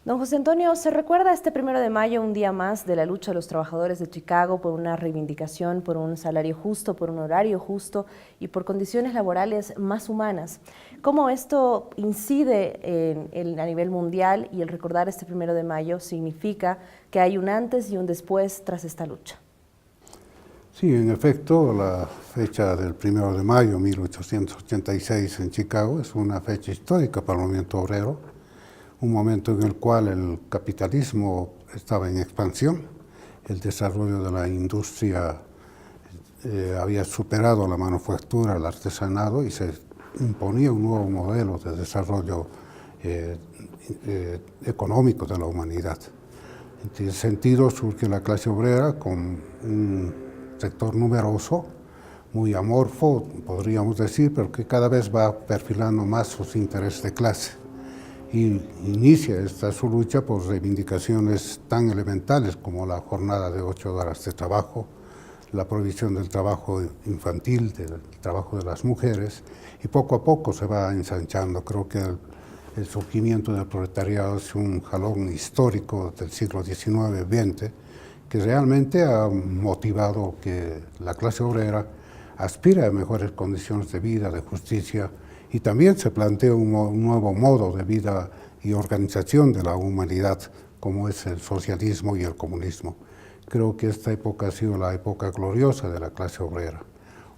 Don José Antonio, ¿se recuerda este 1 de mayo un día más de la lucha de los trabajadores de Chicago por una reivindicación, por un salario justo, por un horario justo y por condiciones laborales más humanas? ¿Cómo esto incide a nivel mundial y el recordar este 1 de mayo significa que hay un antes y un después tras esta lucha? Sí, en efecto, la fecha del 1 de mayo de 1886 en Chicago es una fecha histórica para el movimiento obrero, un momento en el cual el capitalismo estaba en expansión, el desarrollo de la industria había superado la manufactura, el artesanado, y se imponía un nuevo modelo de desarrollo económico de la humanidad. En ese sentido surge la clase obrera con un sector numeroso, muy amorfo, podríamos decir, pero que cada vez va perfilando más sus intereses de clase. Y inicia su lucha por reivindicaciones tan elementales como la jornada de 8 horas de trabajo, la prohibición del trabajo infantil, del trabajo de las mujeres, y poco a poco se va ensanchando. Creo que el surgimiento del proletariado es un jalón histórico del siglo XIX-XX que realmente ha motivado que la clase obrera aspire a mejores condiciones de vida, de justicia, y también se plantea un nuevo modo de vida y organización de la humanidad, como es el socialismo y el comunismo. Creo que esta época ha sido la época gloriosa de la clase obrera.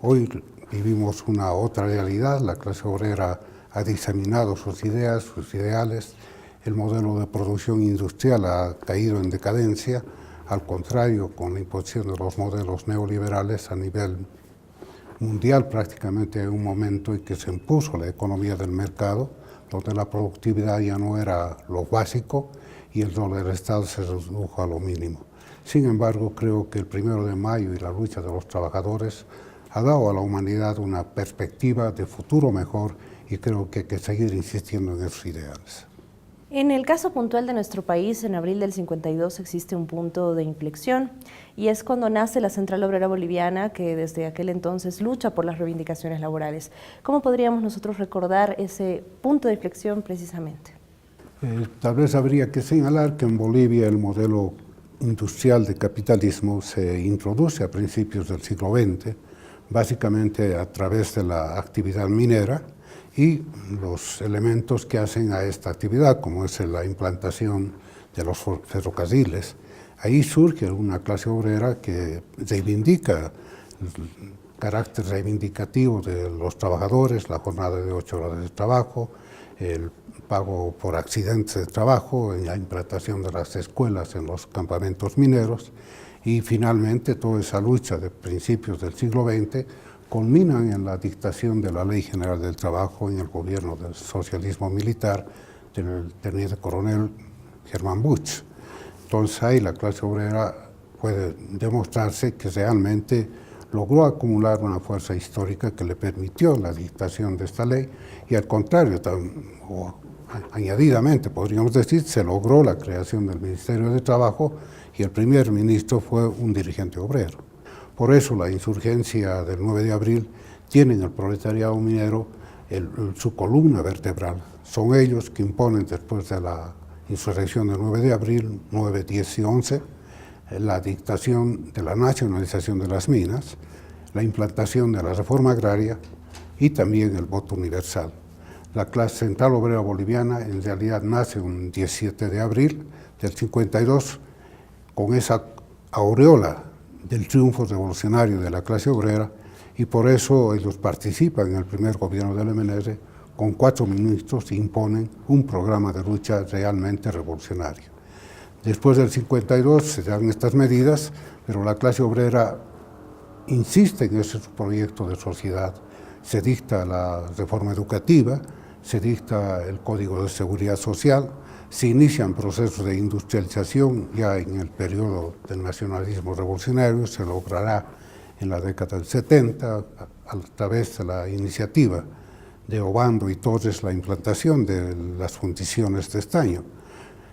Hoy vivimos una otra realidad, la clase obrera ha diseminado sus ideas, sus ideales, el modelo de producción industrial ha caído en decadencia, al contrario, con la imposición de los modelos neoliberales a nivel mundial prácticamente hay un momento en que se impuso la economía del mercado, donde la productividad ya no era lo básico y el rol del Estado se redujo a lo mínimo. Sin embargo, creo que el 1 de mayo y la lucha de los trabajadores ha dado a la humanidad una perspectiva de futuro mejor y creo que hay que seguir insistiendo en esos ideales. En el caso puntual de nuestro país, en abril del 52 existe un punto de inflexión y es cuando nace la Central Obrera Boliviana, que desde aquel entonces lucha por las reivindicaciones laborales. ¿Cómo podríamos nosotros recordar ese punto de inflexión precisamente? Tal vez habría que señalar que en Bolivia el modelo industrial de capitalismo se introduce a principios del siglo XX, básicamente a través de la actividad minera, y los elementos que hacen a esta actividad, como es la implantación de los ferrocarriles. Ahí surge una clase obrera que reivindica el carácter reivindicativo de los trabajadores, la jornada de 8 horas de trabajo, el pago por accidentes de trabajo, la implantación de las escuelas en los campamentos mineros y finalmente toda esa lucha de principios del siglo XX culminan en la dictación de la Ley General del Trabajo en el gobierno del socialismo militar del teniente coronel Germán Busch. Entonces ahí la clase obrera puede demostrarse que realmente logró acumular una fuerza histórica que le permitió la dictación de esta ley y al contrario, o añadidamente podríamos decir, se logró la creación del Ministerio de Trabajo y el primer ministro fue un dirigente obrero. Por eso la insurgencia del 9 de abril tiene en el proletariado minero su columna vertebral. Son ellos que imponen después de la insurrección del 9 de abril, 9, 10 y 11, la dictación de la nacionalización de las minas, la implantación de la reforma agraria y también el voto universal. La clase central obrera boliviana en realidad nace un 17 de abril del 52 con esa aureola del triunfo revolucionario de la clase obrera y por eso ellos participan en el primer gobierno del MNR con 4 ministros e imponen un programa de lucha realmente revolucionario. Después del 52 se dan estas medidas, pero la clase obrera insiste en ese proyecto de sociedad. Se dicta la reforma educativa, se dicta el Código de Seguridad Social, se inician procesos de industrialización ya en el periodo del nacionalismo revolucionario, se logrará en la década del 70 a través de la iniciativa de Obando y Torres la implantación de las fundiciones de estaño.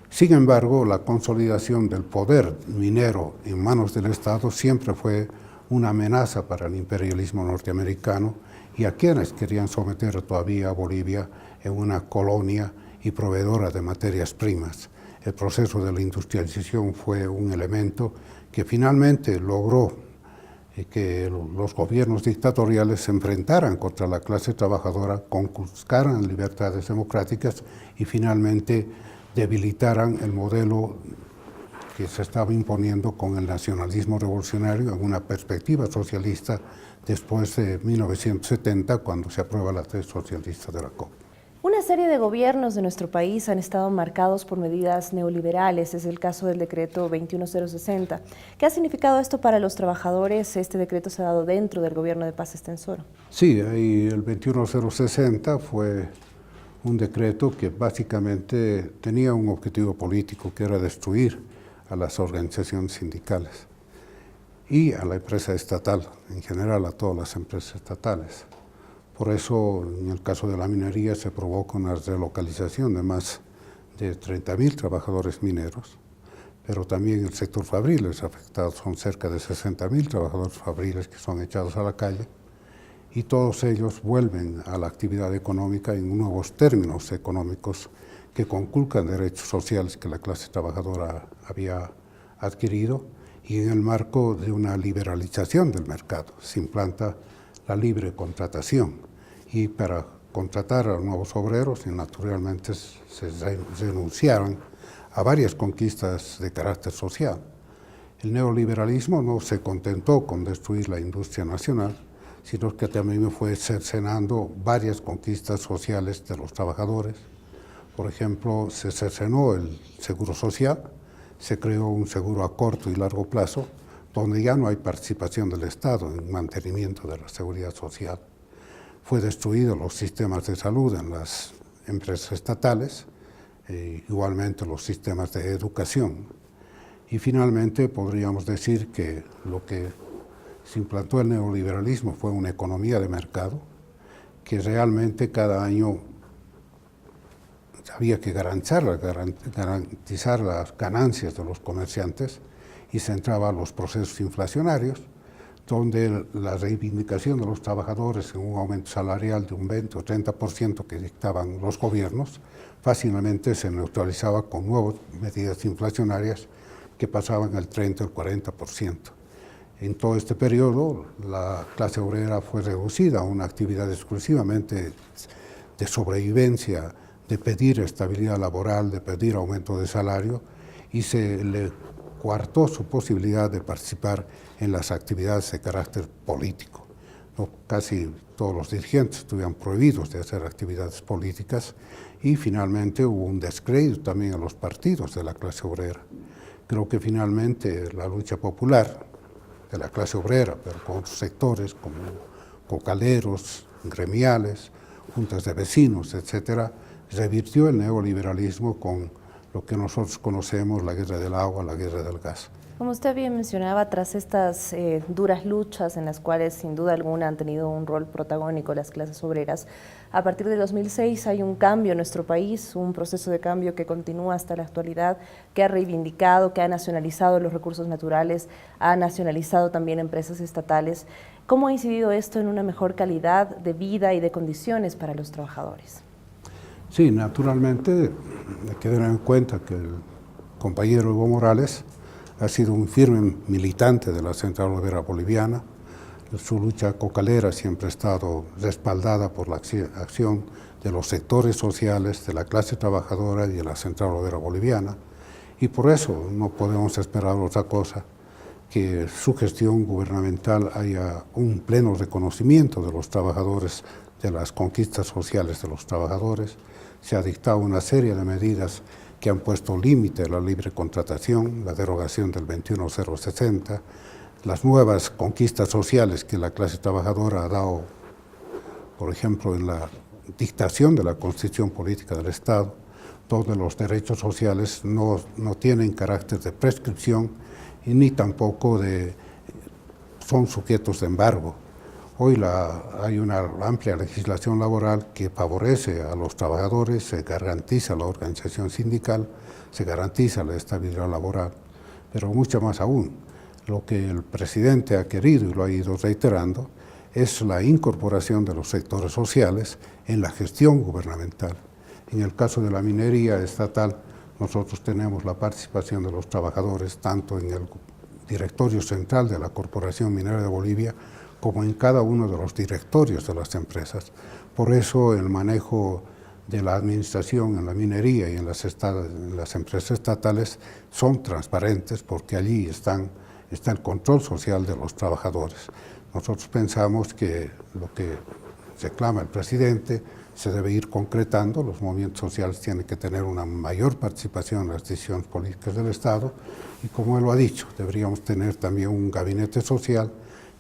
Sin embargo, la consolidación del poder minero en manos del Estado siempre fue una amenaza para el imperialismo norteamericano y a quienes querían someter todavía a Bolivia en una colonia y proveedora de materias primas. El proceso de la industrialización fue un elemento que finalmente logró que los gobiernos dictatoriales se enfrentaran contra la clase trabajadora, conculcaran libertades democráticas y finalmente debilitaran el modelo que se estaba imponiendo con el nacionalismo revolucionario en una perspectiva socialista después de 1970, cuando se aprueba la tesis socialista de la COP. Una serie de gobiernos de nuestro país han estado marcados por medidas neoliberales. Es el caso del decreto 21060. ¿Qué ha significado esto para los trabajadores? Este decreto se ha dado dentro del gobierno de Paz Estenssoro. Sí, el 21060 fue un decreto que básicamente tenía un objetivo político, que era destruir a las organizaciones sindicales y a la empresa estatal, en general a todas las empresas estatales. Por eso, en el caso de la minería, se provoca una relocalización de más de 30.000 trabajadores mineros, pero también el sector fabril es afectado, son cerca de 60.000 trabajadores fabriles que son echados a la calle, y todos ellos vuelven a la actividad económica en nuevos términos económicos que conculcan derechos sociales que la clase trabajadora había adquirido, y en el marco de una liberalización del mercado se implanta la libre contratación, y para contratar a nuevos obreros, y naturalmente se renunciaron a varias conquistas de carácter social. El neoliberalismo no se contentó con destruir la industria nacional, sino que también fue cercenando varias conquistas sociales de los trabajadores. Por ejemplo, se cercenó el seguro social, se creó un seguro a corto y largo plazo, donde ya no hay participación del Estado en mantenimiento de la seguridad social. Fue destruido los sistemas de salud en las empresas estatales, igualmente los sistemas de educación. Y finalmente podríamos decir que lo que se implantó el neoliberalismo fue una economía de mercado, que realmente cada año había que garantizar las ganancias de los comerciantes, y se entraba a los procesos inflacionarios, donde la reivindicación de los trabajadores en un aumento salarial de un 20 o 30% que dictaban los gobiernos, fácilmente se neutralizaba con nuevas medidas inflacionarias que pasaban al 30 o el 40%. En todo este periodo, la clase obrera fue reducida a una actividad exclusivamente de sobrevivencia, de pedir estabilidad laboral, de pedir aumento de salario, y se le coartó su posibilidad de participar en las actividades de carácter político. Casi todos los dirigentes estuvieron prohibidos de hacer actividades políticas, y finalmente hubo un descrédito también a los partidos de la clase obrera. Creo que finalmente la lucha popular de la clase obrera, pero con otros sectores como cocaleros, gremiales, juntas de vecinos, etcétera, revirtió el neoliberalismo con lo que nosotros conocemos, la guerra del agua, la guerra del gas. Como usted bien mencionaba, tras estas duras luchas en las cuales sin duda alguna han tenido un rol protagónico las clases obreras, a partir de 2006 hay un cambio en nuestro país, un proceso de cambio que continúa hasta la actualidad, que ha reivindicado, que ha nacionalizado los recursos naturales, ha nacionalizado también empresas estatales. ¿Cómo ha incidido esto en una mejor calidad de vida y de condiciones para los trabajadores? Sí, naturalmente hay que tener en cuenta que el compañero Evo Morales ha sido un firme militante de la Central Obrera Boliviana. Su lucha cocalera siempre ha estado respaldada por la acción de los sectores sociales, de la clase trabajadora y de la Central Obrera Boliviana, y por eso no podemos esperar otra cosa que su gestión gubernamental haya un pleno reconocimiento de los trabajadores, de las conquistas sociales de los trabajadores. Se ha dictado una serie de medidas que han puesto límite a la libre contratación, la derogación del 21060, las nuevas conquistas sociales que la clase trabajadora ha dado, por ejemplo, en la dictación de la Constitución Política del Estado, donde los derechos sociales no tienen carácter de prescripción y ni tampoco son sujetos de embargo. Hoy hay una amplia legislación laboral que favorece a los trabajadores, se garantiza la organización sindical, se garantiza la estabilidad laboral, pero mucho más aún, lo que el presidente ha querido y lo ha ido reiterando es la incorporación de los sectores sociales en la gestión gubernamental. En el caso de la minería estatal, nosotros tenemos la participación de los trabajadores tanto en el directorio central de la Corporación Minera de Bolivia como en cada uno de los directorios de las empresas. Por eso el manejo de la administración en la minería y en las empresas estatales son transparentes porque allí está el control social de los trabajadores. Nosotros pensamos que lo que reclama el presidente se debe ir concretando, los movimientos sociales tienen que tener una mayor participación en las decisiones políticas del Estado y como él lo ha dicho, deberíamos tener también un gabinete social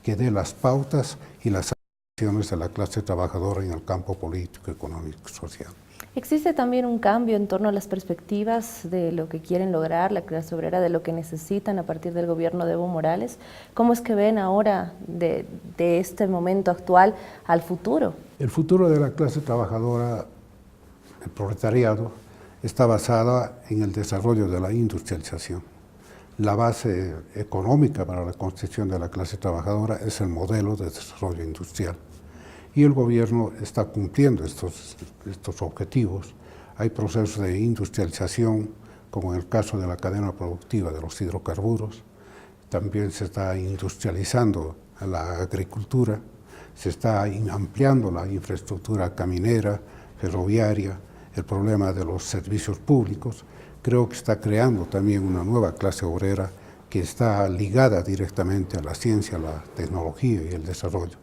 que dé las pautas y las acciones de la clase trabajadora en el campo político, económico y social. ¿Existe también un cambio en torno a las perspectivas de lo que quieren lograr la clase obrera, de lo que necesitan a partir del gobierno de Evo Morales? ¿Cómo es que ven ahora de este momento actual al futuro? El futuro de la clase trabajadora, el proletariado, está basada en el desarrollo de la industrialización. La base económica para la construcción de la clase trabajadora es el modelo de desarrollo industrial. Y el gobierno está cumpliendo estos objetivos. Hay procesos de industrialización, como en el caso de la cadena productiva de los hidrocarburos. También se está industrializando la agricultura, se está ampliando la infraestructura caminera, ferroviaria, el problema de los servicios públicos. Creo que está creando también una nueva clase obrera que está ligada directamente a la ciencia, la tecnología y el desarrollo.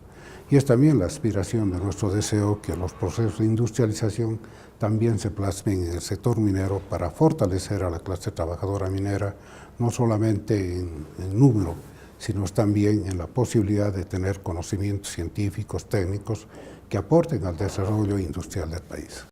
Y es también la aspiración de nuestro deseo que los procesos de industrialización también se plasmen en el sector minero para fortalecer a la clase trabajadora minera, no solamente en número, sino también en la posibilidad de tener conocimientos científicos, técnicos, que aporten al desarrollo industrial del país.